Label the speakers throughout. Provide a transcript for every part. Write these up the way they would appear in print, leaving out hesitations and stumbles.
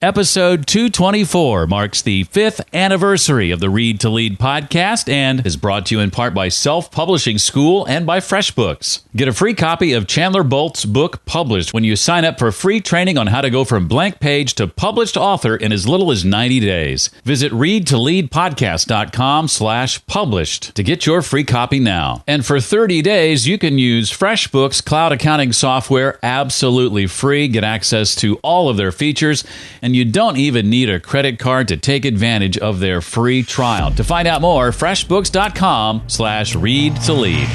Speaker 1: Episode 224 marks the 5th anniversary of the Read to Lead podcast and is brought to you in part by Self-Publishing School and by FreshBooks. Get a free copy of Chandler Bolt's book Published when you sign up for free training on how to go from blank page to published author in as little as 90 days. Visit readtoleadpodcast.com/published to get your free copy now. And for 30 days, you can use FreshBooks cloud accounting software absolutely free. Get access to all of their features, and you don't even need a credit card to take advantage of their free trial. To find out more, freshbooks.com/read-to-lead.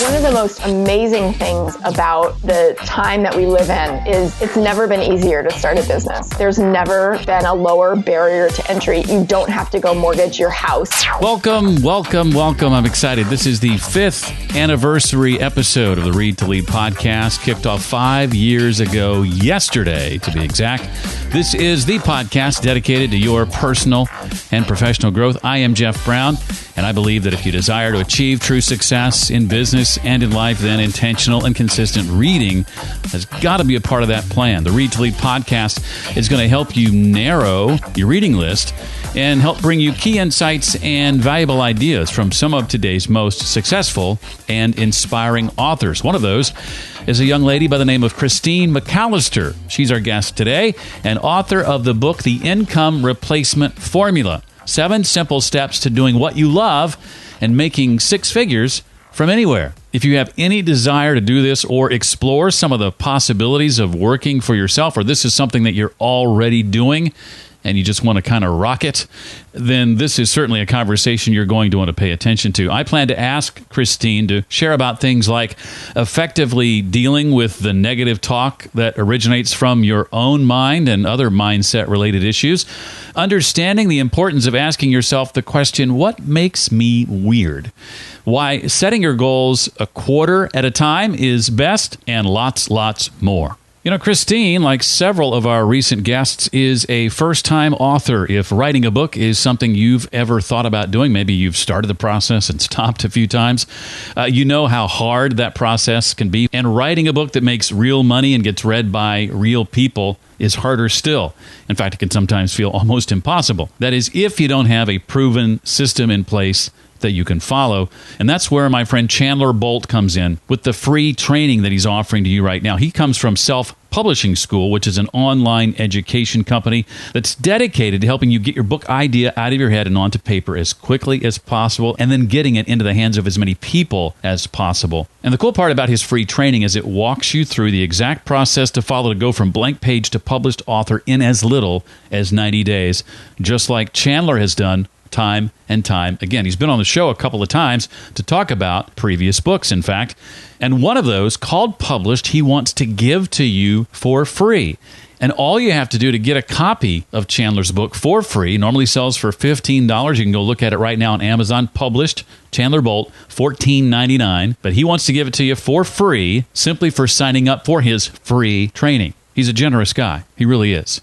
Speaker 2: One of the most amazing things about the time that we live in is it's never been easier to start a business. There's never been a lower barrier to entry. You don't have to go mortgage your house.
Speaker 1: Welcome. I'm excited. This is the 5th anniversary episode of the Read to Lead podcast, kicked off 5 years ago yesterday, to be exact. This is the podcast dedicated to your personal and professional growth. I am Jeff Brown, and I believe that if you desire to achieve true success in business and in life, then intentional and consistent reading has got to be a part of that plan. The Read to Lead podcast is going to help you narrow your reading list and help bring you key insights and valuable ideas from some of today's most successful and inspiring authors. One of those is a young lady by the name of Christine McAllister. She's our guest today and author of the book, The Income Replacement Formula: 7 Simple Steps to Doing What You Love and Making 6 Figures from Anywhere. If you have any desire to do this or explore some of the possibilities of working for yourself, or this is something that you're already doing and you just want to kind of rock it, then this is certainly a conversation you're going to want to pay attention to. I plan to ask Christine to share about things like effectively dealing with the negative talk that originates from your own mind and other mindset-related issues, understanding the importance of asking yourself the question, what makes me weird? Why setting your goals a quarter at a time is best, and lots more. You know, Christine, like several of our recent guests, is a first-time author. If writing a book is something you've ever thought about doing, maybe you've started the process and stopped a few times, you know how hard that process can be. And writing a book that makes real money and gets read by real people is harder still. In fact, it can sometimes feel almost impossible. That is, if you don't have a proven system in place that you can follow. And that's where my friend Chandler Bolt comes in with the free training that he's offering to you right now. He comes from Self-Publishing School, which is an online education company that's dedicated to helping you get your book idea out of your head and onto paper as quickly as possible, and then getting it into the hands of as many people as possible. And the cool part about his free training is it walks you through the exact process to follow to go from blank page to published author in as little as 90 days, just like Chandler has done time and time again. He's been on the show a couple of times to talk about previous books, in fact. And one of those, called Published, he wants to give to you for free. And all you have to do to get a copy of Chandler's book for free, normally sells for $15. You can go look at it right now on Amazon. Published, Chandler Bolt, $14.99. But he wants to give it to you for free, simply for signing up for his free training. He's a generous guy. He really is.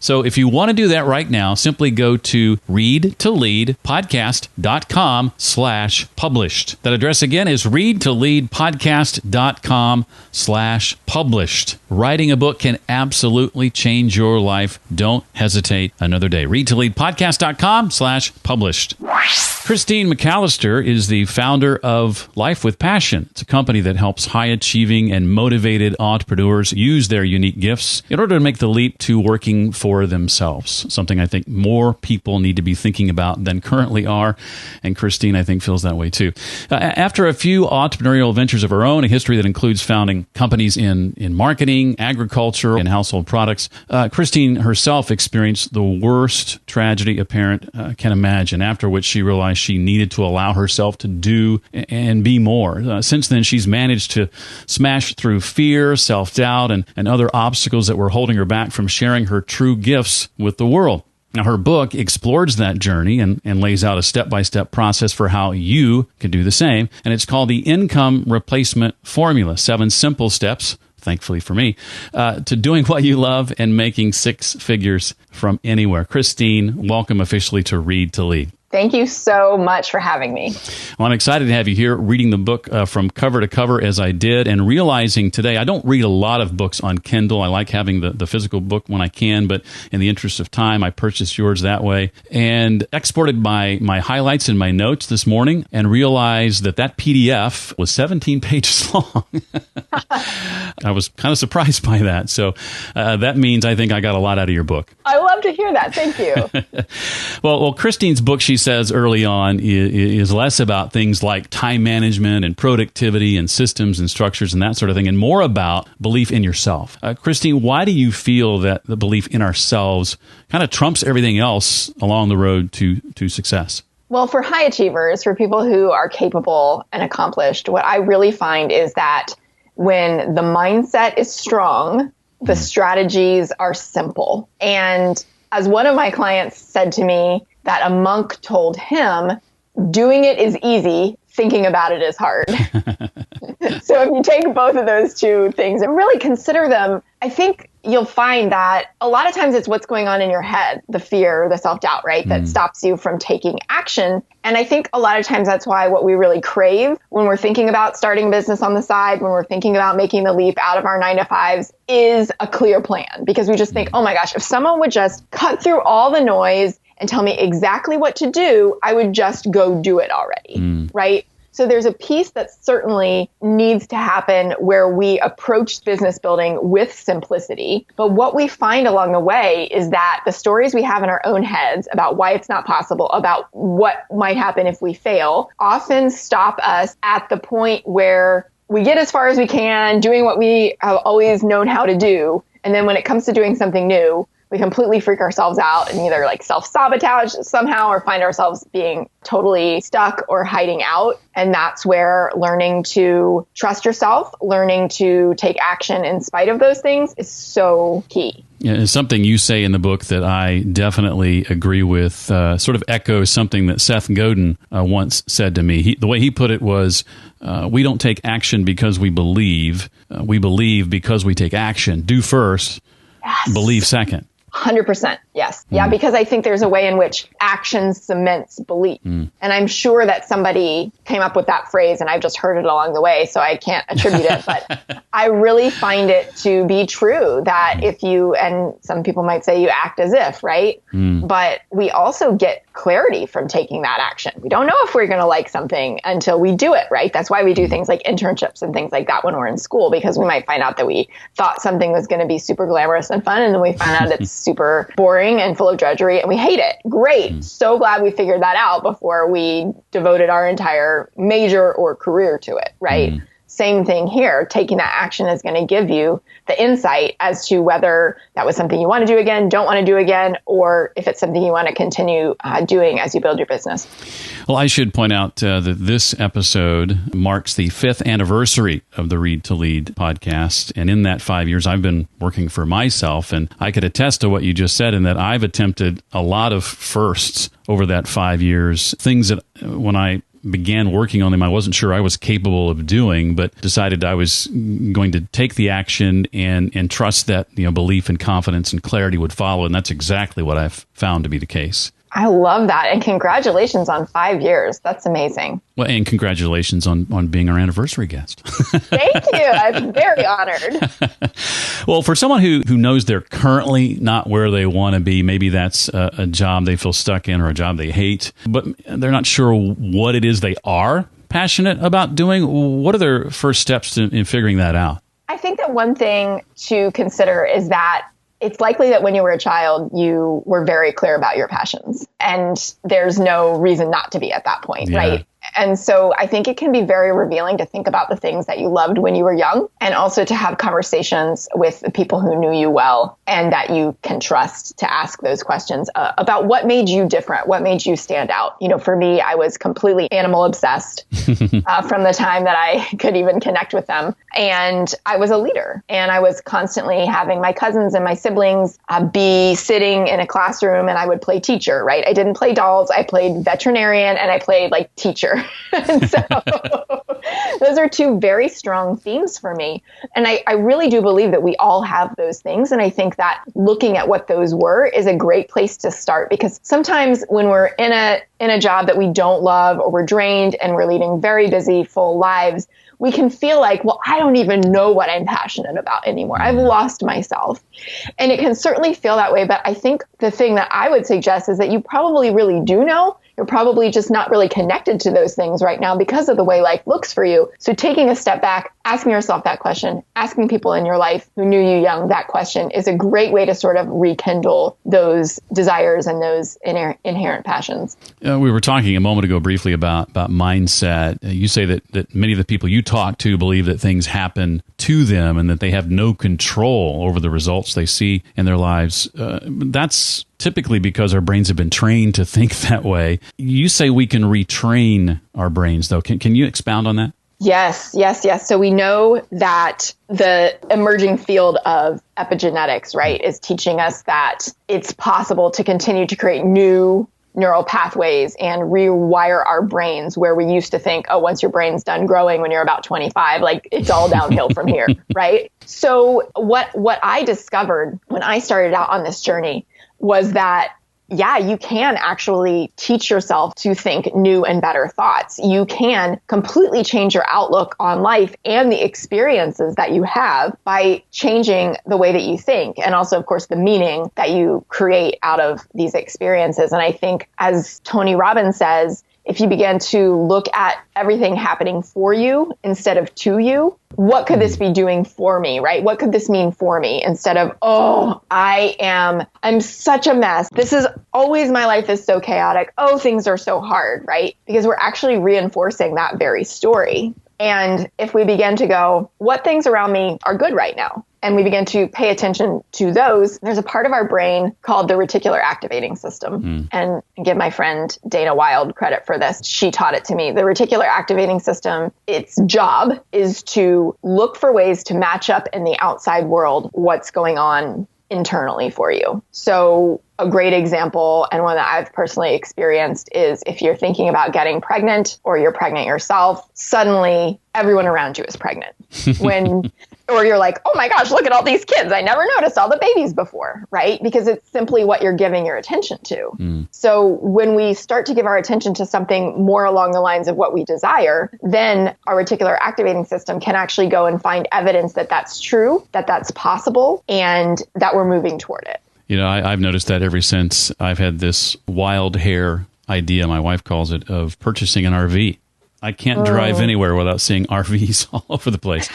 Speaker 1: So if you want to do that right now, simply go to readtoleadpodcast.com/published. That address again is readtoleadpodcast.com/published. Writing a book can absolutely change your life. Don't hesitate another day. readtoleadpodcast.com/published. Christine McAllister is the founder of Life with Passion. It's a company that helps high-achieving and motivated entrepreneurs use their unique gifts in order to make the leap to working for themselves, something I think more people need to be thinking about than currently are, and Christine, I think, feels that way too. After a few entrepreneurial ventures of her own, a history that includes founding companies in marketing, agriculture, and household products, Christine herself experienced the worst tragedy a parent can imagine, after which she realized she needed to allow herself to do and be more. Since then, she's managed to smash through fear, self-doubt, and other obstacles that were holding her back from sharing her true gifts with the world. Now, her book explores that journey and lays out a step-by-step process for how you can do the same. And it's called The Income Replacement Formula, 7 simple steps, thankfully for me, to doing what you love and making 6 figures from anywhere. Christine, welcome officially to Read to Lead.
Speaker 2: Thank you so much for having me.
Speaker 1: Well, I'm excited to have you here reading the book from cover to cover as I did, and realizing today I don't read a lot of books on Kindle. I like having the physical book when I can, but in the interest of time, I purchased yours that way and exported my highlights and my notes this morning and realized that PDF was 17 pages long. I was kind of surprised by that. So that means I think I got a lot out of your book.
Speaker 2: I love to hear that. Thank you.
Speaker 1: Well, Christine's book, she says early on, is less about things like time management and productivity and systems and structures and that sort of thing, and more about belief in yourself. Christine, why do you feel that the belief in ourselves kind of trumps everything else along the road to success?
Speaker 2: Well, for high achievers, for people who are capable and accomplished, what I really find is that when the mindset is strong, the strategies are simple. And as one of my clients said to me, that a monk told him, doing it is easy, thinking about it is hard. So if you take both of those two things and really consider them, I think you'll find that a lot of times it's what's going on in your head, the fear, the self-doubt, right, that stops you from taking action. And I think a lot of times that's why what we really crave when we're thinking about starting business on the side, when we're thinking about making the leap out of our 9-to-5s, is a clear plan. Because we just think, oh my gosh, if someone would just cut through all the noise and tell me exactly what to do, I would just go do it already, right? So there's a piece that certainly needs to happen where we approach business building with simplicity. But what we find along the way is that the stories we have in our own heads about why it's not possible, about what might happen if we fail, often stop us at the point where we get as far as we can, doing what we have always known how to do. And then when it comes to doing something new, we completely freak ourselves out and either like self-sabotage somehow or find ourselves being totally stuck or hiding out. And that's where learning to trust yourself, learning to take action in spite of those things is so key.
Speaker 1: Yeah, it's something you say in the book that I definitely agree with, sort of echoes something that Seth Godin once said to me. The way he put it was, we don't take action because we believe because we take action. Do first,
Speaker 2: yes.
Speaker 1: Believe second.
Speaker 2: 100%. Yes. Yeah, because I think there's a way in which action cements belief. And I'm sure that somebody came up with that phrase and I've just heard it along the way, so I can't attribute it. But I really find it to be true that if you, and some people might say you act as if, right? But we also get clarity from taking that action. We don't know if we're going to like something until we do it, right? That's why we do things like internships and things like that when we're in school, because we might find out that we thought something was going to be super glamorous and fun, and then we find out it's super boring and full of drudgery and we hate it. Great. So glad we figured that out before we devoted our entire major or career to it, right? Same thing here. Taking that action is going to give you the insight as to whether that was something you want to do again, don't want to do again, or if it's something you want to continue doing as you build your business.
Speaker 1: Well, I should point out that this episode marks the 5th anniversary of the Read to Lead podcast. And in that 5 years, I've been working for myself. And I could attest to what you just said in that I've attempted a lot of firsts over that 5 years, things that when I began working on them, I wasn't sure I was capable of doing, but decided I was going to take the action and trust that belief and confidence and clarity would follow. And that's exactly what I've found to be the case.
Speaker 2: I love that. And congratulations on 5 years. That's amazing.
Speaker 1: Well, and congratulations on being our anniversary guest.
Speaker 2: Thank you. I'm very honored.
Speaker 1: Well, for someone who knows they're currently not where they want to be, maybe that's a job they feel stuck in or a job they hate, but they're not sure what it is they are passionate about doing. What are their first steps in figuring that out?
Speaker 2: I think that one thing to consider is that it's likely that when you were a child, you were very clear about your passions, and there's no reason not to be at that point, right? And so I think it can be very revealing to think about the things that you loved when you were young, and also to have conversations with the people who knew you well and that you can trust to ask those questions about what made you different, what made you stand out. For me, I was completely animal obsessed from the time that I could even connect with them. And I was a leader, and I was constantly having my cousins and my siblings be sitting in a classroom, and I would play teacher, right? I didn't play dolls. I played veterinarian and I played like teacher. And Those are two very strong themes for me. And I really do believe that we all have those things. And I think that looking at what those were is a great place to start, because sometimes when we're in a job that we don't love, or we're drained and we're leading very busy, full lives, we can feel like, well, I don't even know what I'm passionate about anymore. I've lost myself. And it can certainly feel that way. But I think the thing that I would suggest is that you probably really do know. You're probably just not really connected to those things right now because of the way life looks for you. So taking a step back, asking yourself that question, asking people in your life who knew you young that question is a great way to sort of rekindle those desires and those inherent passions.
Speaker 1: We were talking a moment ago briefly about mindset. You say that many of the people you talk to believe that things happen to them and that they have no control over the results they see in their lives. That's typically because our brains have been trained to think that way. You say we can retrain our brains, though. Can you expound on that?
Speaker 2: Yes. So we know that the emerging field of epigenetics, right, is teaching us that it's possible to continue to create new neural pathways and rewire our brains, where we used to think, oh, once your brain's done growing when you're about 25, like it's all downhill from here, right? So what I discovered when I started out on this journey was that, yeah, you can actually teach yourself to think new and better thoughts. You can completely change your outlook on life and the experiences that you have by changing the way that you think. And also, of course, the meaning that you create out of these experiences. And I think, as Tony Robbins says, if you begin to look at everything happening for you instead of to you, what could this be doing for me, right? What could this mean for me? Instead of, oh, I'm such a mess. This is always, my life is so chaotic. Oh, things are so hard, right? Because we're actually reinforcing that very story. And if we begin to go, what things around me are good right now? And we begin to pay attention to those, there's a part of our brain called the reticular activating system. And give my friend Dana Wild credit for this. She taught it to me. The reticular activating system, its job is to look for ways to match up in the outside world what's going on internally for you. So a great example, and one that I've personally experienced, is if you're thinking about getting pregnant or you're pregnant yourself, suddenly everyone around you is pregnant. Or you're like, oh my gosh, look at all these kids. I never noticed all the babies before, right? Because it's simply what you're giving your attention to. So when we start to give our attention to something more along the lines of what we desire, then our reticular activating system can actually go and find evidence that that's true, that that's possible, and that we're moving toward it.
Speaker 1: You know, I've noticed that ever since I've had this wild hair idea, my wife calls it, of purchasing an RV. I can't drive anywhere without seeing RVs all over the place.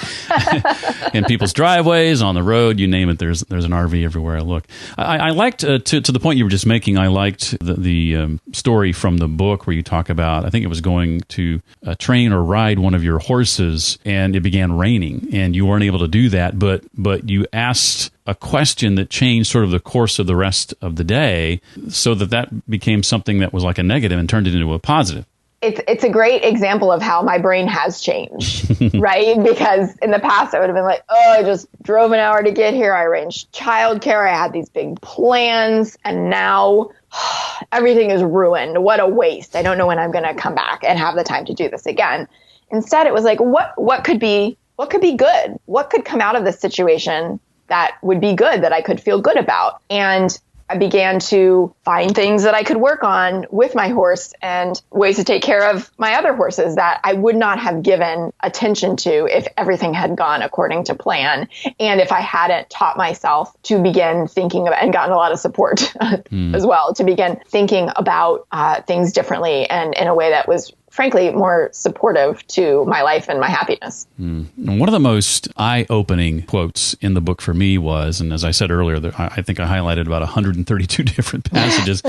Speaker 1: In people's driveways, on the road, you name it, there's an RV everywhere I look. I liked, to the point you were just making, I liked the story from the book where you talk about, I think it was going to train or ride one of your horses, and it began raining, and you weren't able to do that, but you asked a question that changed sort of the course of the rest of the day, so that became something that was like a negative and turned it into a positive.
Speaker 2: It's a great example of how my brain has changed, right? Because in the past, I would have been like, oh, I just drove an hour to get here. I arranged childcare. I had these big plans. And now everything is ruined. What a waste. I don't know when I'm going to come back and have the time to do this again. Instead, it was like, what could be good? What could come out of this situation that would be good, that I could feel good about? And I began to find things that I could work on with my horse and ways to take care of my other horses that I would not have given attention to if everything had gone according to plan. And if I hadn't taught myself to begin thinking about, and gotten a lot of support as well, to begin thinking about things differently and in a way that was frankly more supportive to my life and my happiness.
Speaker 1: One of the most eye-opening quotes in the book for me was, and as I said earlier, I think I highlighted about 132 different passages,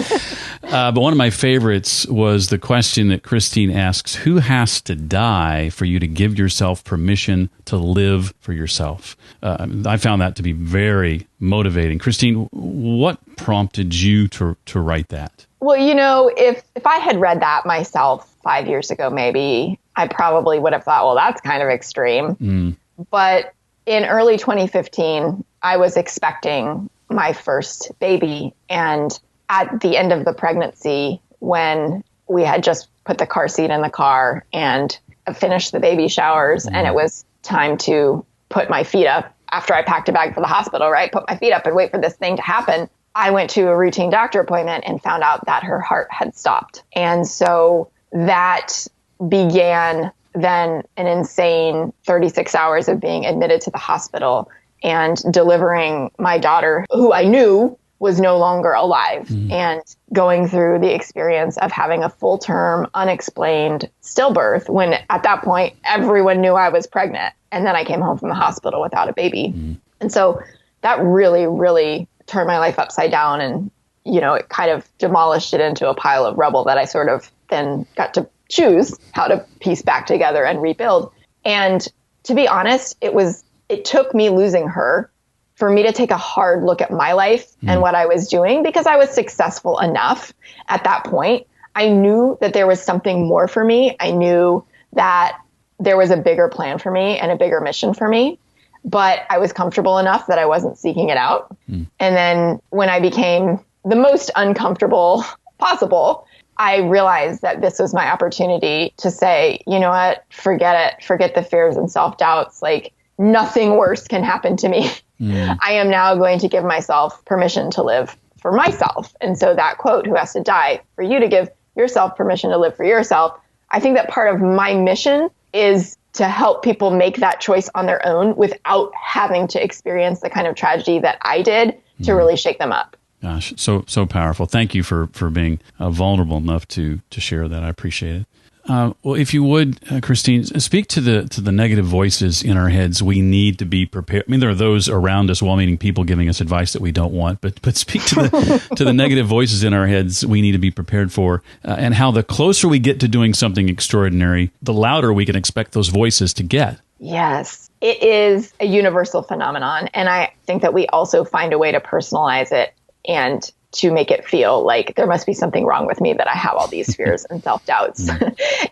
Speaker 1: but one of my favorites was the question that Christine asks, who has to die for you to give yourself permission to live for yourself? I found that to be very motivating. Christine, what prompted you to write that?
Speaker 2: Well, you know, if I had read that myself 5 years ago, maybe I probably would have thought, well, that's kind of extreme. But in early 2015, I was expecting my first baby. And at the end of the pregnancy, when we had just put the car seat in the car and finished the baby showers and it was time to put my feet up after I packed a bag for the hospital, right? Put my feet up and wait for this thing to happen. I went to a routine doctor appointment and found out that her heart had stopped. And so that began then an insane 36 hours of being admitted to the hospital and delivering my daughter, who I knew was no longer alive, and going through the experience of having a full-term, unexplained stillbirth when at that point, everyone knew I was pregnant. And then I came home from the hospital without a baby. And so that really, really turned my life upside down. And, you know, it kind of demolished it into a pile of rubble that I sort of then got to choose how to piece back together and rebuild. And to be honest, it took me losing her for me to take a hard look at my life and what I was doing, because I was successful enough at that point. I knew that there was something more for me. I knew that there was a bigger plan for me and a bigger mission for me, but I was comfortable enough that I wasn't seeking it out. And then when I became the most uncomfortable possible, I realized that this was my opportunity to say, you know what, forget it. Forget the fears and self-doubts. Like, nothing worse can happen to me. I am now going to give myself permission to live for myself. And so that quote, who has to die for you to give yourself permission to live for yourself, I think that part of my mission is to help people make that choice on their own without having to experience the kind of tragedy that I did to really shake them up.
Speaker 1: Gosh, so powerful. Thank you for being vulnerable enough to share that. I appreciate it. Well, if you would, Christine, speak to the negative voices in our heads. We need to be prepared. I mean, there are those around us, well-meaning people giving us advice that we don't want, but speak to the negative voices in our heads we need to be prepared for, and how the closer we get to doing something extraordinary, the louder we can expect those voices to get.
Speaker 2: Yes, it is a universal phenomenon, and I think that we also find a way to personalize it and to make it feel like there must be something wrong with me that I have all these fears and self-doubts.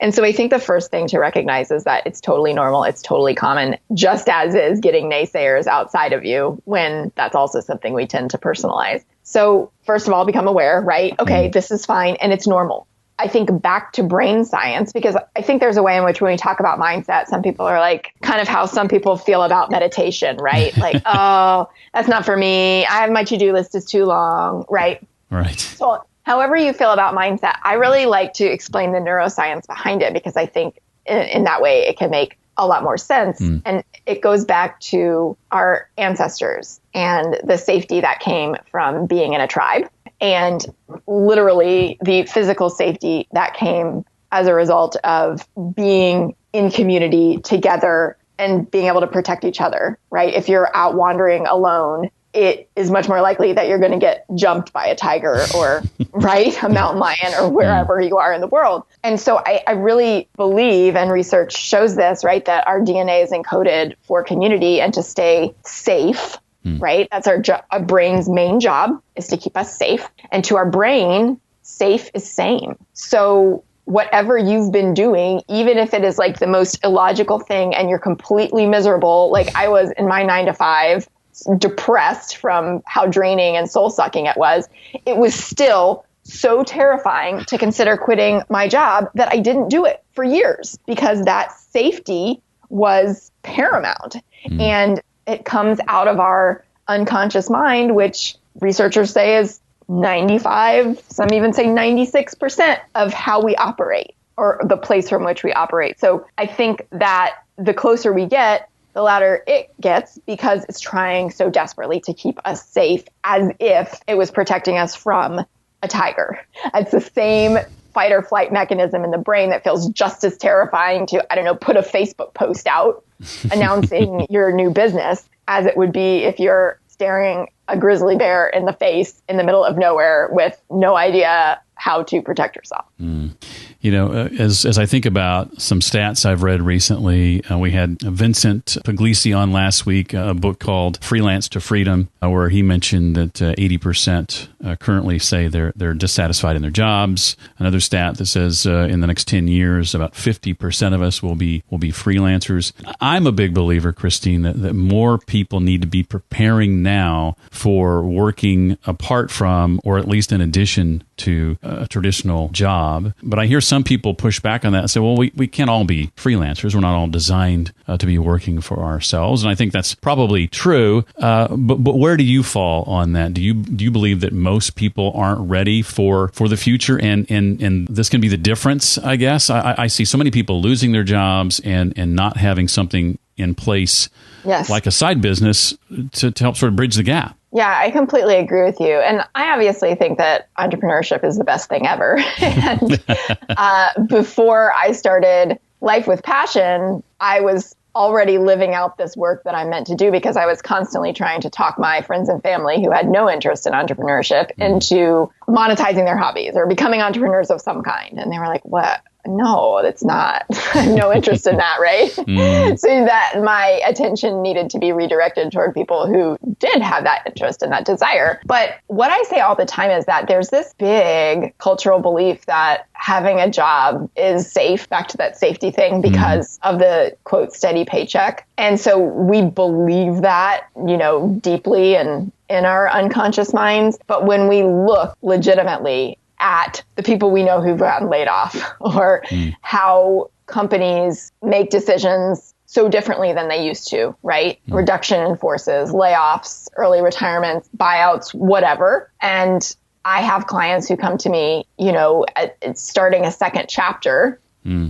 Speaker 2: And so I think the first thing to recognize is that it's totally normal. It's totally common, just as is getting naysayers outside of you, when that's also something we tend to personalize. So first of all, become aware, right? Okay, this is fine and it's normal. I think back to brain science, because I think there's a way in which when we talk about mindset, some people are like, kind of how some people feel about meditation, right? Like, oh, that's not for me. I have my to-do list is too long, right?
Speaker 1: Right.
Speaker 2: So however you feel about mindset, I really like to explain the neuroscience behind it, because I think in that way it can make a lot more sense. And it goes back to our ancestors and the safety that came from being in a tribe, and literally the physical safety that came as a result of being in community together and being able to protect each other, right? If you're out wandering alone, it is much more likely that you're going to get jumped by a tiger or, right, a mountain lion or wherever you are in the world. And so I really believe, and research shows this, right, that our DNA is encoded for community and to stay safe, right? That's our brain's main job, is to keep us safe. And to our brain, safe is sane. So whatever you've been doing, even if it is like the most illogical thing and you're completely miserable, like I was in my 9-to-5, depressed from how draining and soul-sucking it was still so terrifying to consider quitting my job that I didn't do it for years, because that safety was paramount. And it comes out of our unconscious mind, which researchers say is 95, some even say 96% of how we operate, or the place from which we operate. So I think that the closer we get, the louder it gets, because it's trying so desperately to keep us safe, as if it was protecting us from a tiger. It's the same fight or flight mechanism in the brain that feels just as terrifying to, I don't know, put a Facebook post out announcing your new business as it would be if you're staring a grizzly bear in the face in the middle of nowhere with no idea how to protect yourself.
Speaker 1: You know, as I think about some stats I've read recently, we had Vincent Puglisi on last week, a book called Freelance to Freedom, where he mentioned that 80% currently say they're dissatisfied in their jobs. Another stat that says in the next 10 years, about 50% of us will be freelancers. I'm a big believer, Christine, that more people need to be preparing now for working apart from, or at least in addition to a traditional job. But I hear some people push back on that and say, well, we can't all be freelancers. We're not all designed to be working for ourselves. And I think that's probably true. But where do you fall on that? Do you believe that most people aren't ready for the future? And this can be the difference, I guess. I see so many people losing their jobs and not having something in place, yes, like a side business to help sort of bridge the gap.
Speaker 2: Yeah, I completely agree with you. And I obviously think that entrepreneurship is the best thing ever. And before I started Life with Passion, I was already living out this work that I'm meant to do because I was constantly trying to talk my friends and family who had no interest in entrepreneurship into monetizing their hobbies or becoming entrepreneurs of some kind. And they were like, what? No, that's not. I have no interest in that, right? So that my attention needed to be redirected toward people who did have that interest and that desire. But what I say all the time is that there's this big cultural belief that having a job is safe, back to that safety thing, because of the quote steady paycheck. And so we believe that, deeply and in our unconscious minds. But when we look legitimately at the people we know who've gotten laid off or how companies make decisions so differently than they used to, right? Reduction in forces, layoffs, early retirements, buyouts, whatever. And I have clients who come to me, starting a second chapter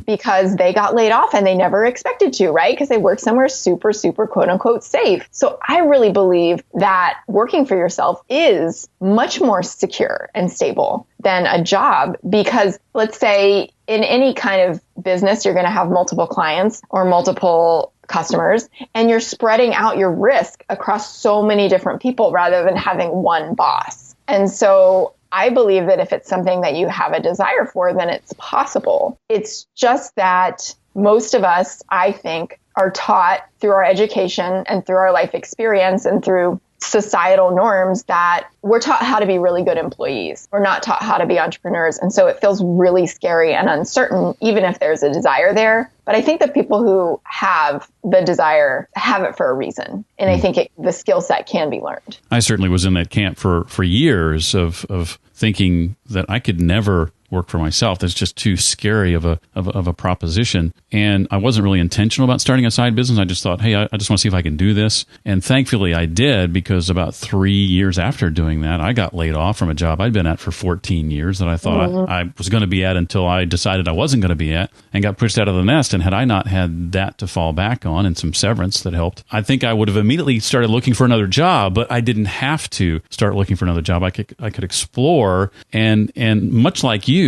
Speaker 2: because they got laid off and they never expected to, right? Because they worked somewhere super, super quote unquote safe. So I really believe that working for yourself is much more secure and stable than a job, because let's say in any kind of business, you're going to have multiple clients or multiple customers, and you're spreading out your risk across so many different people rather than having one boss. And so I believe that if it's something that you have a desire for, then it's possible. It's just that most of us, I think, are taught through our education and through our life experience and through societal norms that we're taught how to be really good employees. We're not taught how to be entrepreneurs. And so it feels really scary and uncertain, even if there's a desire there. But I think that people who have the desire have it for a reason. And I think the skill set can be learned.
Speaker 1: I certainly was in that camp for years of thinking that I could never work for myself. That's just too scary of a proposition. And I wasn't really intentional about starting a side business. I just thought, hey, I just want to see if I can do this. And thankfully I did, because about 3 years after doing that, I got laid off from a job I'd been at for 14 years that I thought I was going to be at until I decided I wasn't going to be at, and got pushed out of the nest. And had I not had that to fall back on and some severance that helped, I think I would have immediately started looking for another job. But I didn't have to start looking for another job. I could explore, and much like you,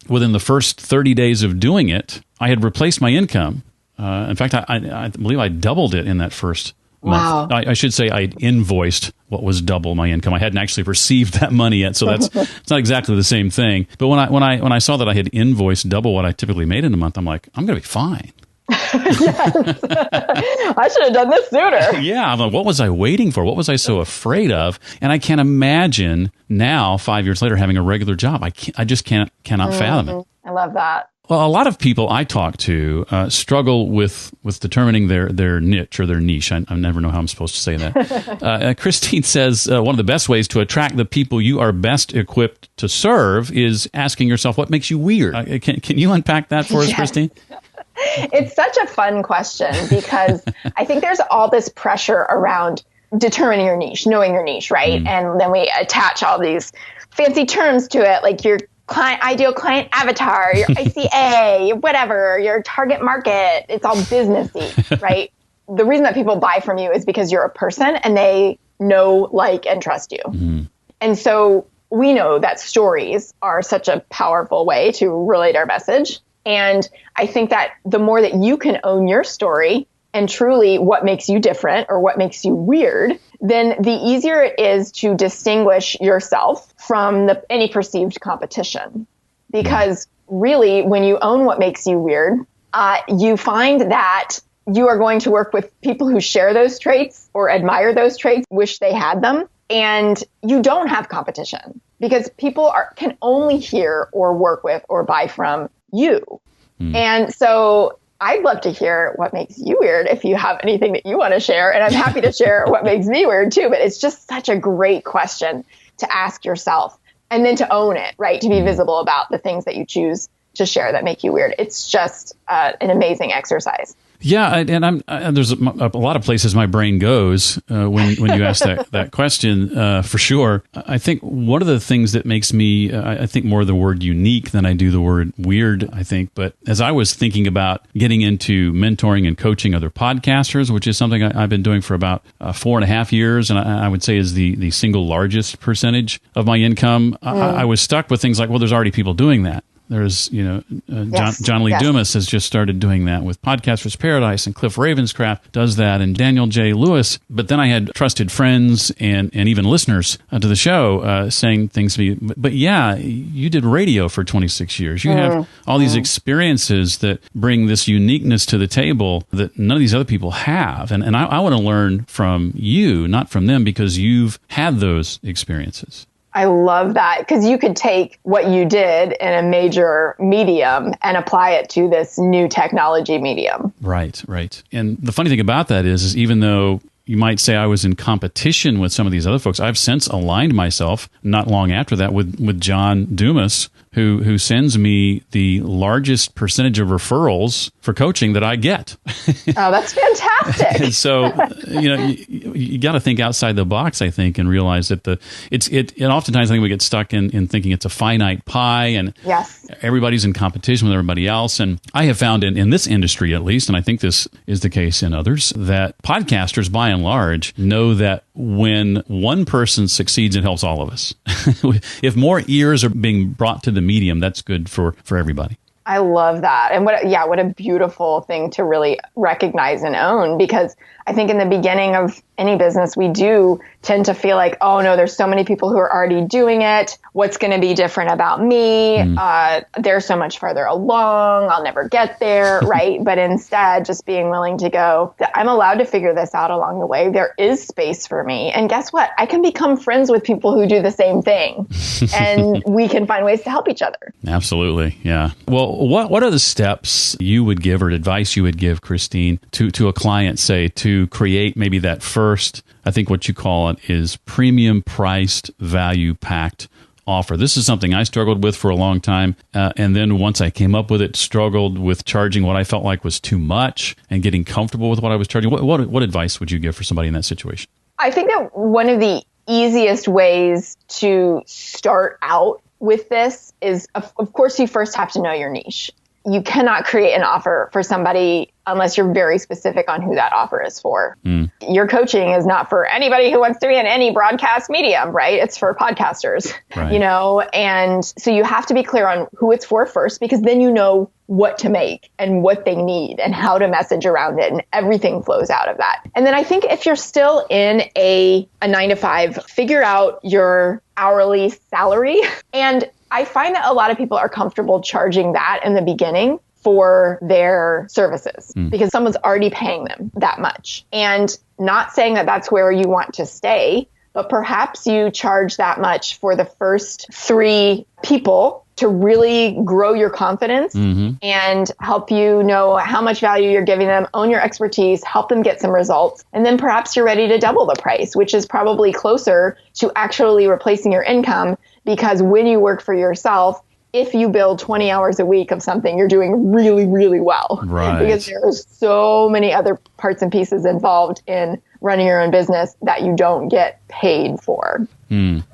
Speaker 1: within the first 30 days of doing it, I had replaced my income. In fact, I believe I doubled it in that first month. I should say I invoiced what was double my income. I hadn't actually received that money yet, so it's not exactly the same thing. But when I saw that I had invoiced double what I typically made in a month, I'm like, I'm going to be fine.
Speaker 2: Yes. I should have done this sooner.
Speaker 1: Yeah. I'm like, what was I waiting for? What was I so afraid of? And I can't imagine now, 5 years later, having a regular job. I just cannot fathom it.
Speaker 2: I love that.
Speaker 1: Well, a lot of people I talk to struggle with determining their niche or their niche. I never know how I'm supposed to say that. Christine says one of the best ways to attract the people you are best equipped to serve is asking yourself, what makes you weird? Can you unpack that for us, yes. Christine?
Speaker 2: It's such a fun question, because I think there's all this pressure around determining your niche, knowing your niche, right? And then we attach all these fancy terms to it, like your ideal client avatar, your ICA, whatever, your target market. It's all businessy, right? The reason that people buy from you is because you're a person and they know, like, and trust you. And so we know that stories are such a powerful way to relate our message. And I think that the more that you can own your story and truly what makes you different or what makes you weird, then the easier it is to distinguish yourself from any perceived competition. Because really, when you own what makes you weird, you find that you are going to work with people who share those traits or admire those traits, wish they had them, and you don't have competition because people can only hear or work with or buy from you. And so I'd love to hear what makes you weird if you have anything that you want to share. And I'm happy to share what makes me weird too. But it's just such a great question to ask yourself. and then to own it, right? To be visible about the things that you choose to share that make you weird. It's just an amazing exercise.
Speaker 1: Yeah, and there's a lot of places my brain goes when you ask that question, for sure. I think one of the things that makes me, I think more of the word unique than I do the word weird, I think. But as I was thinking about getting into mentoring and coaching other podcasters, which is something I've been doing for about 4.5 years, and I would say is the single largest percentage of my income, I was stuck with things like, well, there's already people doing that. There's, John Lee Dumas has just started doing that with Podcasters Paradise, and Cliff Ravenscraft does that, and Daniel J. Lewis. But then I had trusted friends and even listeners to the show saying things to me. But yeah, you did radio for 26 years. You have all these experiences that bring this uniqueness to the table that none of these other people have. And I want to learn from you, not from them, because you've had those experiences.
Speaker 2: I love that, because you could take what you did in a major medium and apply it to this new technology medium.
Speaker 1: Right. And the funny thing about that is even though you might say I was in competition with some of these other folks, I've since aligned myself not long after that with John Dumas, who sends me the largest percentage of referrals for coaching that I get.
Speaker 2: Oh, that's fantastic.
Speaker 1: And so, you got to think outside the box, I think, and realize that and oftentimes I think we get stuck in thinking it's a finite pie and everybody's in competition with everybody else. And I have found in this industry, at least, and I think this is the case in others, that podcasters by and large know that when one person succeeds, it helps all of us. If more ears are being brought to the medium, that's good for everybody.
Speaker 2: I love that. And what a beautiful thing to really recognize and own, because I think in the beginning of any business, we do tend to feel like, oh no, there's so many people who are already doing it. What's going to be different about me? They're so much farther along. I'll never get there. Right. But instead, just being willing to go, I'm allowed to figure this out along the way. There is space for me. And guess what? I can become friends with people who do the same thing, and we can find ways to help each other.
Speaker 1: Absolutely. Yeah. Well, what are the steps you would give or advice you would give, Christine, to a client, say, to create maybe that first, I think what you call it is premium priced, value packed offer? This is something I struggled with for a long time. And then once I came up with it, struggled with charging what I felt like was too much and getting comfortable with what I was charging. What advice would you give for somebody in that situation? I
Speaker 2: think that one of the easiest ways to start out with this is, of course, you first have to know your niche. You cannot create an offer for somebody unless you're very specific on who that offer is for. Your coaching is not for anybody who wants to be in any broadcast medium, right? It's for podcasters, right. And so you have to be clear on who it's for first, because then you know what to make and what they need and how to message around it, and everything flows out of that. And then I think if you're still in a 9-to-5, figure out your hourly salary. And I find that a lot of people are comfortable charging that in the beginning for their services because someone's already paying them that much. And not saying that that's where you want to stay, but perhaps you charge that much for the first 3 people to really grow your confidence and help you know how much value you're giving them, own your expertise, help them get some results. And then perhaps you're ready to double the price, which is probably closer to actually replacing your income, because when you work for yourself, if you build 20 hours a week of something, you're doing really, really well.
Speaker 1: Right.
Speaker 2: Because there's so many other parts and pieces involved in running your own business that you don't get paid for.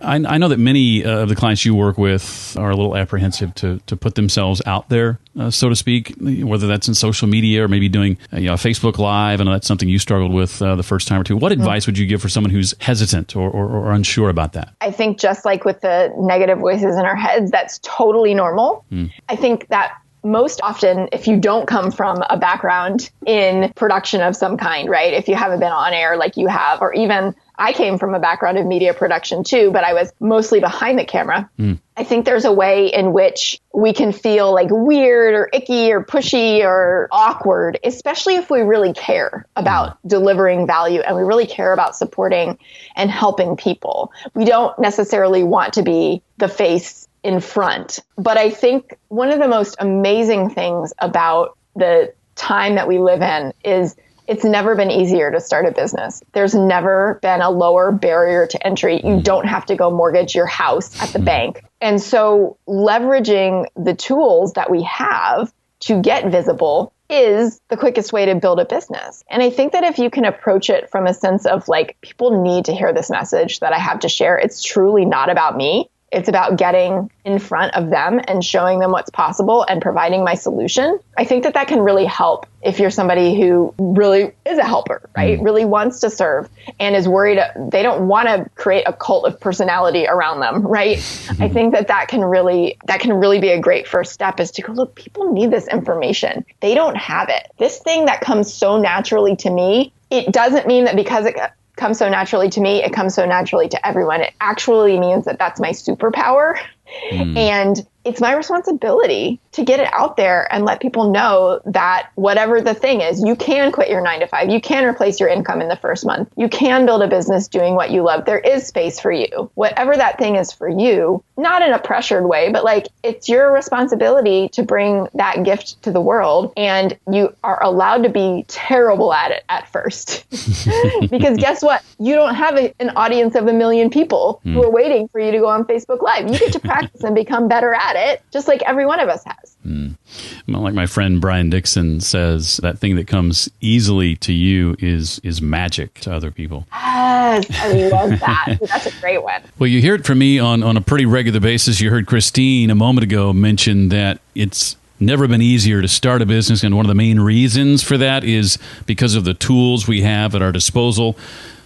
Speaker 1: I know that many of the clients you work with are a little apprehensive to put themselves out there, so to speak, whether that's in social media or maybe doing Facebook Live. I know that's something you struggled with the first time or two. What advice would you give for someone who's hesitant or unsure about that? I
Speaker 2: think just like with the negative voices in our heads, that's totally normal. I think that most often, if you don't come from a background in production of some kind, right? If you haven't been on air like you have, or even I came from a background of media production too, but I was mostly behind the camera. I think there's a way in which we can feel like weird or icky or pushy or awkward, especially if we really care about delivering value and we really care about supporting and helping people. We don't necessarily want to be the face in front. But I think one of the most amazing things about the time that we live in is It's never been easier to start a business. There's never been a lower barrier to entry. You don't have to go mortgage your house at the bank. And so leveraging the tools that we have to get visible is the quickest way to build a business. And I think that if you can approach it from a sense of like, people need to hear this message that I have to share, it's truly not about me. It's about getting in front of them and showing them what's possible and providing my solution. I think that that can really help if you're somebody who really is a helper, right? Really wants to serve and is worried. They don't want to create a cult of personality around them, right? I think that that can really be a great first step, is to go, look, people need this information. They don't have it. This thing that comes so naturally to me, it doesn't mean that because it comes so naturally to me, it comes so naturally to everyone. It actually means that that's my superpower. And it's my responsibility to get it out there and let people know that whatever the thing is, you can quit your 9 to 5. You can replace your income in the first month. You can build a business doing what you love. There is space for you. Whatever that thing is for you, not in a pressured way, but like, it's your responsibility to bring that gift to the world. And you are allowed to be terrible at it at first. Because guess what? You don't have an audience of 1 million people who are waiting for you to go on Facebook Live. You get to practice and become better at it, just like every one of us has.
Speaker 1: Well, like my friend Brian Dixon says, that thing that comes easily to you is magic to other people.
Speaker 2: Yes, I love that. That's a great one.
Speaker 1: Well, you hear it from me on a pretty regular basis. You heard Christine a moment ago mention that it's never been easier to start a business, and one of the main reasons for that is because of the tools we have at our disposal.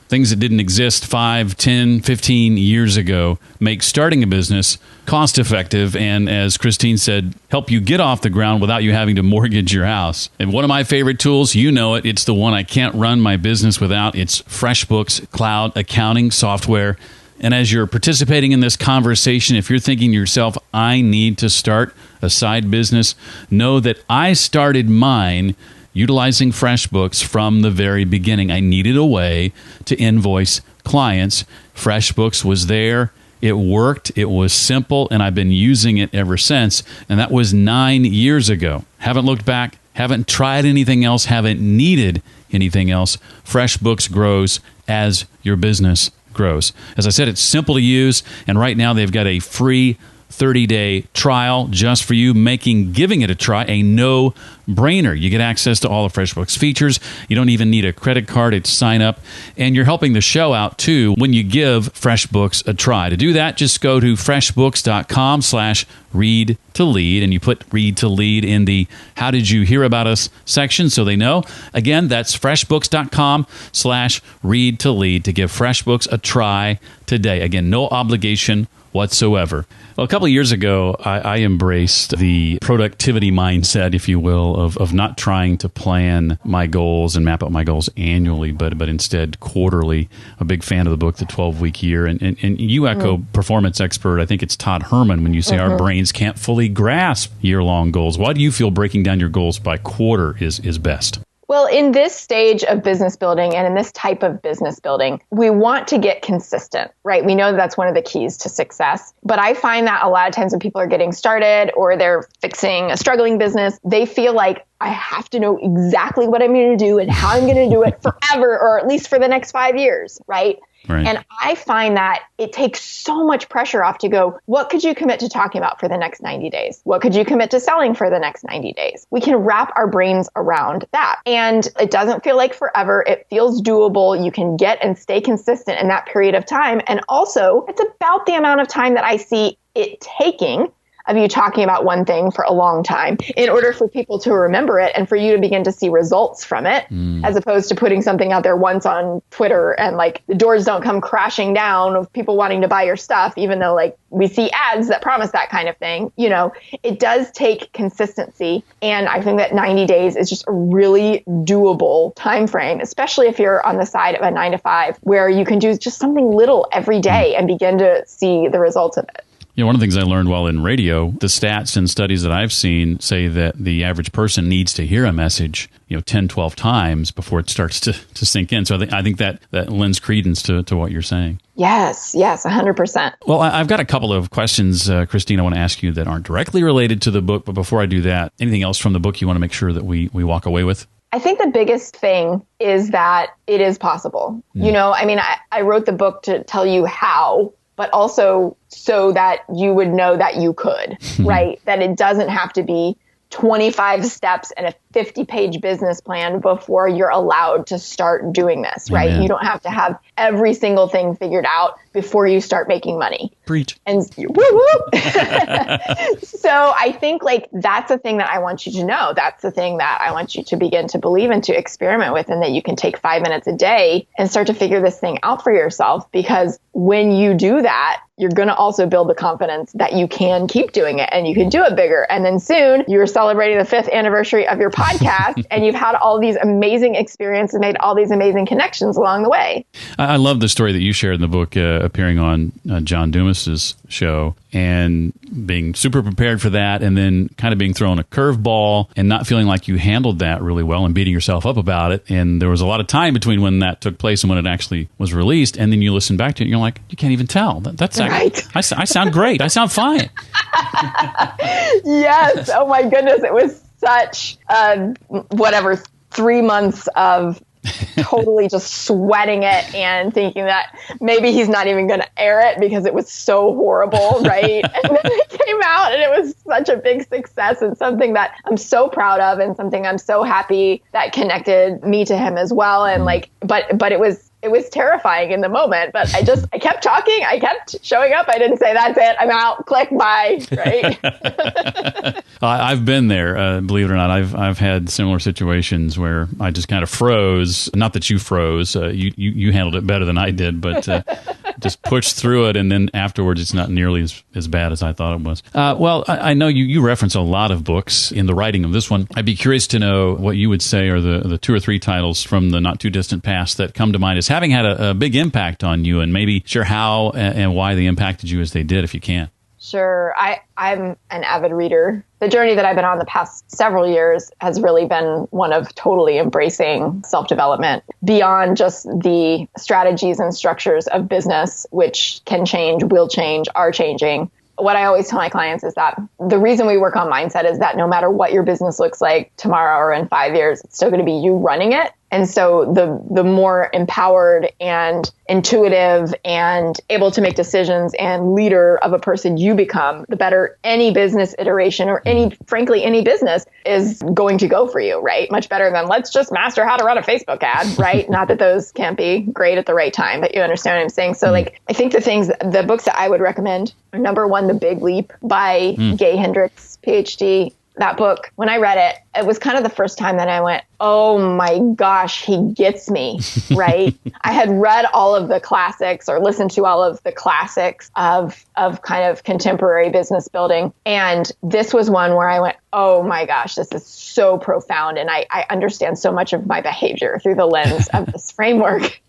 Speaker 1: Things that didn't exist 5, 10, 15 years ago make starting a business cost effective and, as Christine said, help you get off the ground without you having to mortgage your house. And one of my favorite tools, you know it, it's the one I can't run my business without. It's FreshBooks cloud accounting software. And as you're participating in this conversation, if you're thinking to yourself, I need to start a side business, know that I started mine utilizing FreshBooks from the very beginning. I needed a way to invoice clients. FreshBooks was there. It worked. It was simple, and I've been using it ever since. And that was 9 years ago. Haven't looked back. Haven't tried anything else. Haven't needed anything else. FreshBooks grows as your business grows. As I said, it's simple to use, and right now they've got a free 30-day trial just for you, making giving it a try a no-brainer. You get access to all of FreshBooks features. You don't even need a credit card to sign up. And you're helping the show out, too, when you give FreshBooks a try. To do that, just go to freshbooks.com/read-to-lead, and you put read to lead in the How Did You Hear About Us section so they know. Again, that's freshbooks.com/read-to-lead to give FreshBooks a try today. Again, no obligation whatsoever. Well, a couple of years ago, I embraced the productivity mindset, if you will, of not trying to plan my goals and map out my goals annually, but instead quarterly. I'm a big fan of the book, The 12-Week Year. And you echo performance expert, I think it's Todd Herman, when you say our brains can't fully grasp year-long goals. Why do you feel breaking down your goals by quarter is best?
Speaker 2: Well, in this stage of business building and in this type of business building, we want to get consistent, right? We know that that's one of the keys to success. But I find that a lot of times when people are getting started or they're fixing a struggling business, they feel like, I have to know exactly what I'm going to do and how I'm going to do it forever, or at least for the next 5 years, right?
Speaker 1: Right.
Speaker 2: And I find that it takes so much pressure off to go, what could you commit to talking about for the next 90 days? What could you commit to selling for the next 90 days? We can wrap our brains around that. And it doesn't feel like forever. It feels doable. You can get and stay consistent in that period of time. And also, it's about the amount of time that I see it taking of you talking about one thing for a long time in order for people to remember it and for you to begin to see results from it, as opposed to putting something out there once on Twitter and like the doors don't come crashing down of people wanting to buy your stuff, even though like we see ads that promise that kind of thing. You know, it does take consistency. And I think that 90 days is just a really doable time frame, especially if you're on the side of a 9 to 5 where you can do just something little every day and begin to see the results of it.
Speaker 1: You know, one of the things I learned while in radio, the stats and studies that I've seen say that the average person needs to hear a message, 10, 12 times before it starts to sink in. So I think that lends credence to what you're saying.
Speaker 2: Yes, 100%.
Speaker 1: Well, I've got a couple of questions, Christine, I want to ask you that aren't directly related to the book. But before I do that, anything else from the book you want to make sure that we walk away with?
Speaker 2: I think the biggest thing is that it is possible. I wrote the book to tell you how, but also so that you would know that you could, right? That it doesn't have to be 25 steps and a 50-page business plan before you're allowed to start doing this, right?
Speaker 1: Amen.
Speaker 2: You don't have to have every single thing figured out before you start making money.
Speaker 1: Preach.
Speaker 2: And woo woo. So I think that's the thing that I want you to know. That's the thing that I want you to begin to believe and to experiment with, and that you can take 5 minutes a day and start to figure this thing out for yourself. Because when you do that, you're going to also build the confidence that you can keep doing it and you can do it bigger. And then soon you're celebrating the 5th anniversary of your podcast and you've had all these amazing experiences, made all these amazing connections along the way.
Speaker 1: I love the story that you shared in the book, appearing on John Dumas's show and being super prepared for that, and then kind of being thrown a curveball and not feeling like you handled that really well and beating yourself up about it. And there was a lot of time between when that took place and when it actually was released. And then you listen back to it and you're like, you can't even tell. That's right. I sound great. I sound fine.
Speaker 2: Yes. Oh my goodness. It was such 3 months of totally just sweating it and thinking that maybe he's not even going to air it because it was so horrible, right? And then it came out and it was such a big success and something that I'm so proud of and something I'm so happy that connected me to him as well. And but it was terrifying in the moment, but I kept talking. I kept showing up. I didn't say, that's it, I'm out, click, bye, right?
Speaker 1: I've been there, believe it or not. I've had similar situations where I just kind of froze. Not that you froze. You handled it better than I did, but just pushed through it. And then afterwards, it's not nearly as bad as I thought it was. Well, I know you reference a lot of books in the writing of this one. I'd be curious to know what you would say are the 2 or 3 titles from the not too distant past that come to mind as having had a big impact on you, and maybe share how and why they impacted you as they did, if you can.
Speaker 2: Sure. I'm an avid reader. The journey that I've been on the past several years has really been one of totally embracing self-development beyond just the strategies and structures of business, which can change, will change, are changing. What I always tell my clients is that the reason we work on mindset is that no matter what your business looks like tomorrow or in 5 years, it's still going to be you running it. And so the more empowered and intuitive and able to make decisions and leader of a person you become, the better any business iteration or frankly, any business is going to go for you, right? Much better than let's just master how to run a Facebook ad, right? Not that those can't be great at the right time, but you understand what I'm saying. So I think the books that I would recommend are, number one, The Big Leap by Gay Hendricks, PhD. That book, when I read it, it was kind of the first time that I went, oh my gosh, he gets me, right? I had read all of the classics or listened to all of the classics of kind of contemporary business building. And this was one where I went, oh my gosh, this is so profound. And I understand so much of my behavior through the lens of this framework.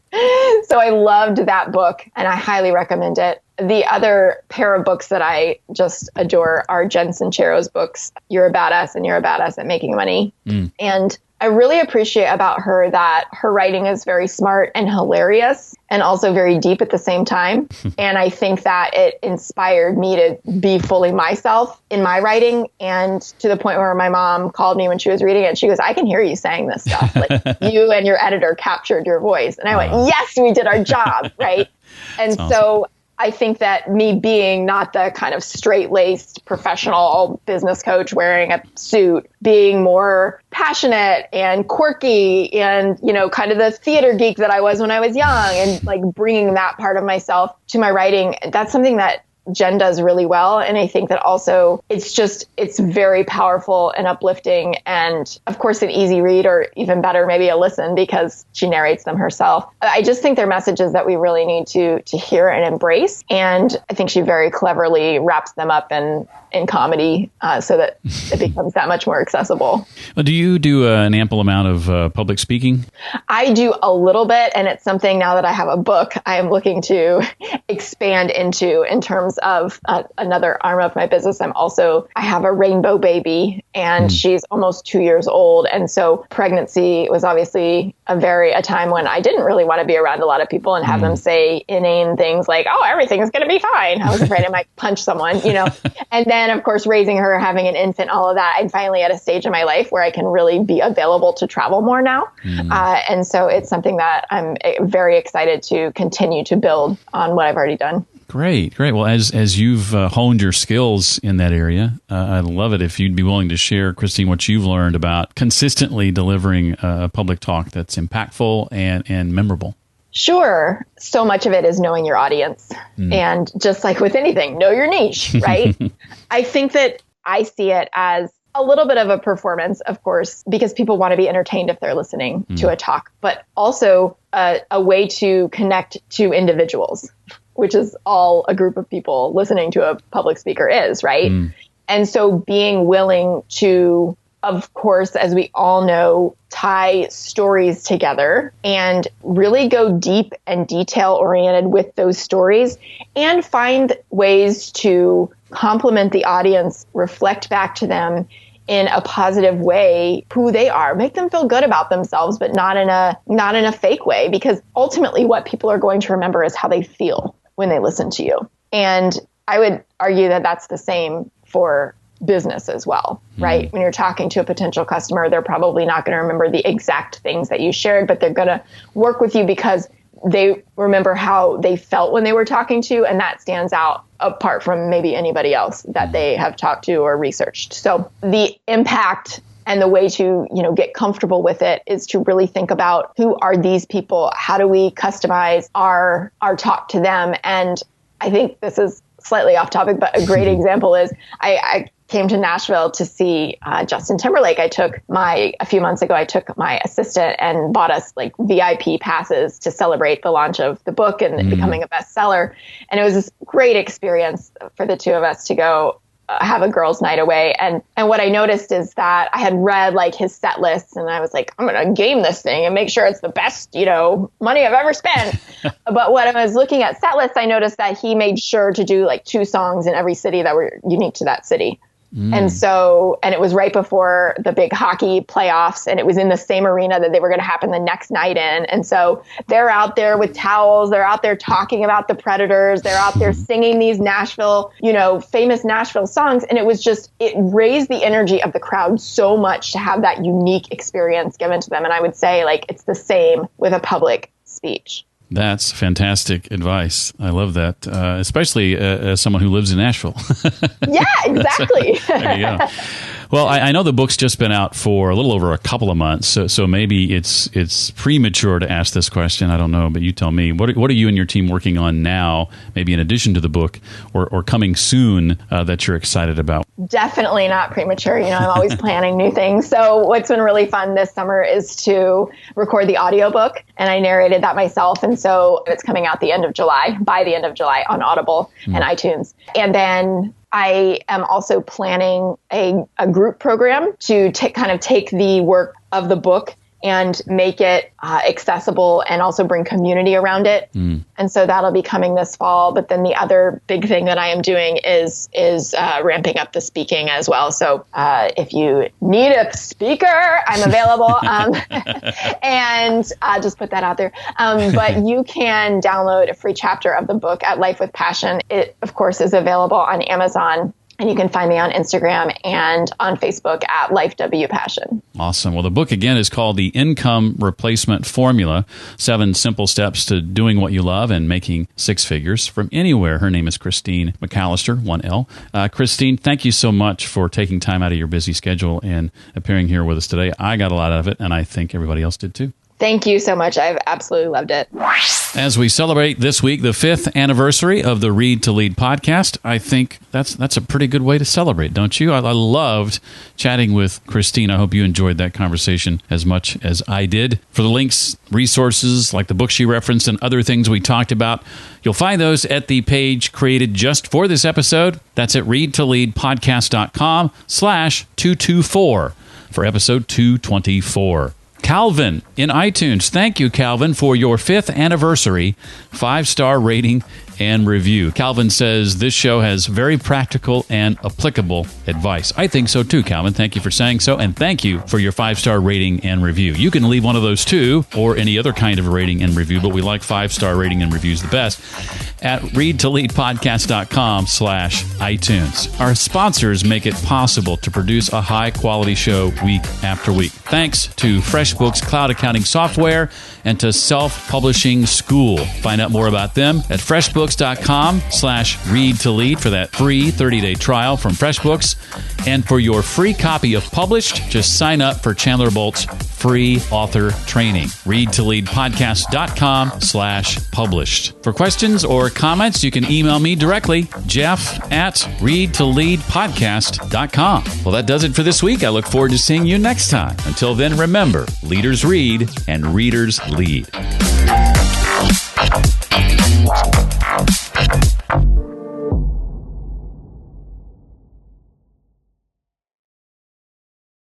Speaker 2: So I loved that book and I highly recommend it. The other pair of books that I just adore are Jen Sincero's books, You're a Badass and You're a Badass at Making Money. And I really appreciate about her that her writing is very smart and hilarious and also very deep at the same time. And I think that it inspired me to be fully myself in my writing, and to the point where my mom called me when she was reading it. She goes, I can hear you saying this stuff. Like you and your editor captured your voice. And I went, yes, we did our job. Right. And so I think that me being not the kind of straight-laced professional business coach wearing a suit, being more passionate and quirky and, kind of the theater geek that I was when I was young, and bringing that part of myself to my writing, that's something that Jen does really well. And I think that also it's very powerful and uplifting, and of course an easy read, or even better, maybe a listen, because she narrates them herself. I just think they're messages that we really need to hear and embrace. And I think she very cleverly wraps them up in comedy so that it becomes that much more accessible.
Speaker 1: Well, do you do an ample amount of public speaking?
Speaker 2: I do a little bit, and it's something now that I have a book I am looking to expand into in terms terms of another arm of my business, I have a rainbow baby, and she's almost 2 years old. And so pregnancy was obviously a time when I didn't really want to be around a lot of people and have them say inane things like, oh, everything is going to be fine. I was afraid I might punch someone, And then, of course, raising her, having an infant, all of that, I'm finally at a stage in my life where I can really be available to travel more now. And so it's something that I'm very excited to continue to build on what I've already done.
Speaker 1: Great. Well, as you've honed your skills in that area, I'd love it if you'd be willing to share, Christine, what you've learned about consistently delivering a public talk that's impactful and memorable.
Speaker 2: Sure. So much of it is knowing your audience. And just like with anything, know your niche, right? I think that I see it as a little bit of a performance, of course, because people want to be entertained if they're listening to a talk, but also a way to connect to individuals, which is all a group of people listening to a public speaker is, right? And so being willing to, of course, as we all know, tie stories together and really go deep and detail oriented with those stories and find ways to compliment the audience, reflect back to them in a positive way who they are, make them feel good about themselves, but not in a fake way, because ultimately what people are going to remember is how they feel when they listen to you. And I would argue that that's the same for business as well, right? When you're talking to a potential customer, they're probably not going to remember the exact things that you shared, but they're going to work with you because they remember how they felt when they were talking to you, and that stands out apart from maybe anybody else that they have talked to or researched. So the impact and the way to, get comfortable with it is to really think about who are these people? How do we customize our talk to them? And I think this is slightly off topic, but a great example is I came to Nashville to see Justin Timberlake. A few months ago, I took my assistant and bought us like VIP passes to celebrate the launch of the book and it becoming a bestseller. And it was this great experience for the two of us to go have a girls' night away. And what I noticed is that I had read like his set list and I was like, I'm going to game this thing and make sure it's the best, money I've ever spent. But when I was looking at set lists, I noticed that he made sure to do like 2 songs in every city that were unique to that city. And it was right before the big hockey playoffs, and it was in the same arena that they were going to happen the next night in. And so they're out there with towels. They're out there talking about the Predators. They're out there singing these Nashville, famous Nashville songs. And it raised the energy of the crowd so much to have that unique experience given to them. And I would say like, it's the same with a public speech.
Speaker 1: That's fantastic advice. I love that, especially as someone who lives in Nashville.
Speaker 2: Yeah, exactly.
Speaker 1: There you go. Well, I know the book's just been out for a little over a couple of months, so maybe it's premature to ask this question. I don't know, but you tell me. What are you and your team working on now, maybe in addition to the book, or coming soon that you're excited about?
Speaker 2: Definitely not premature. I'm always planning new things. So what's been really fun this summer is to record the audiobook, and I narrated that myself. And so it's coming out by the end of July on Audible and iTunes. And then I am also planning a group program to kind of take the work of the book and make it accessible and also bring community around it. And so that'll be coming this fall. But then the other big thing that I am doing is ramping up the speaking as well. So if you need a speaker, I'm available. And just put that out there. But you can download a free chapter of the book at Life with Passion. It, of course, is available on Amazon. And you can find me on Instagram and on Facebook at Life W Passion. Awesome.
Speaker 1: Well, the book, again, is called The Income Replacement Formula, 7 Simple Steps to Doing What You Love and Making 6 Figures from Anywhere. Her name is Christine McAllister, 1L. Christine, thank you so much for taking time out of your busy schedule and appearing here with us today. I got a lot out of it, and I think everybody else did too.
Speaker 2: Thank you so much. I've absolutely loved it.
Speaker 1: As we celebrate this week the 5th anniversary of the Read to Lead podcast, I think that's a pretty good way to celebrate, don't you? I loved chatting with Christine. I hope you enjoyed that conversation as much as I did. For the links, resources like the book she referenced and other things we talked about, you'll find those at the page created just for this episode. That's at readtoleadpodcast.com/224 for episode 224. Calvin in iTunes. Thank you, Calvin, for your 5th anniversary 5-star rating and review. Calvin says this show has very practical and applicable advice. I think so too, Calvin. Thank you for saying so, and thank you for your 5-star rating and review. You can leave one of those too, or any other kind of rating and review, but we like 5-star rating and reviews the best at readtoleadpodcast.com/iTunes. Our sponsors make it possible to produce a high-quality show week after week. Thanks to FreshBooks Cloud Accounting Software and to Self Publishing School. Find out more about them at freshbooks.com/readtolead for that free 30-day trial from FreshBooks. And for your free copy of Published, just sign up for Chandler Bolt's free author training. readtoleadpodcast.com/published. For questions or comments, you can email me directly, jeff@readtoleadpodcast.com. Well, that does it for this week. I look forward to seeing you next time. Until then, remember, leaders read and readers lead.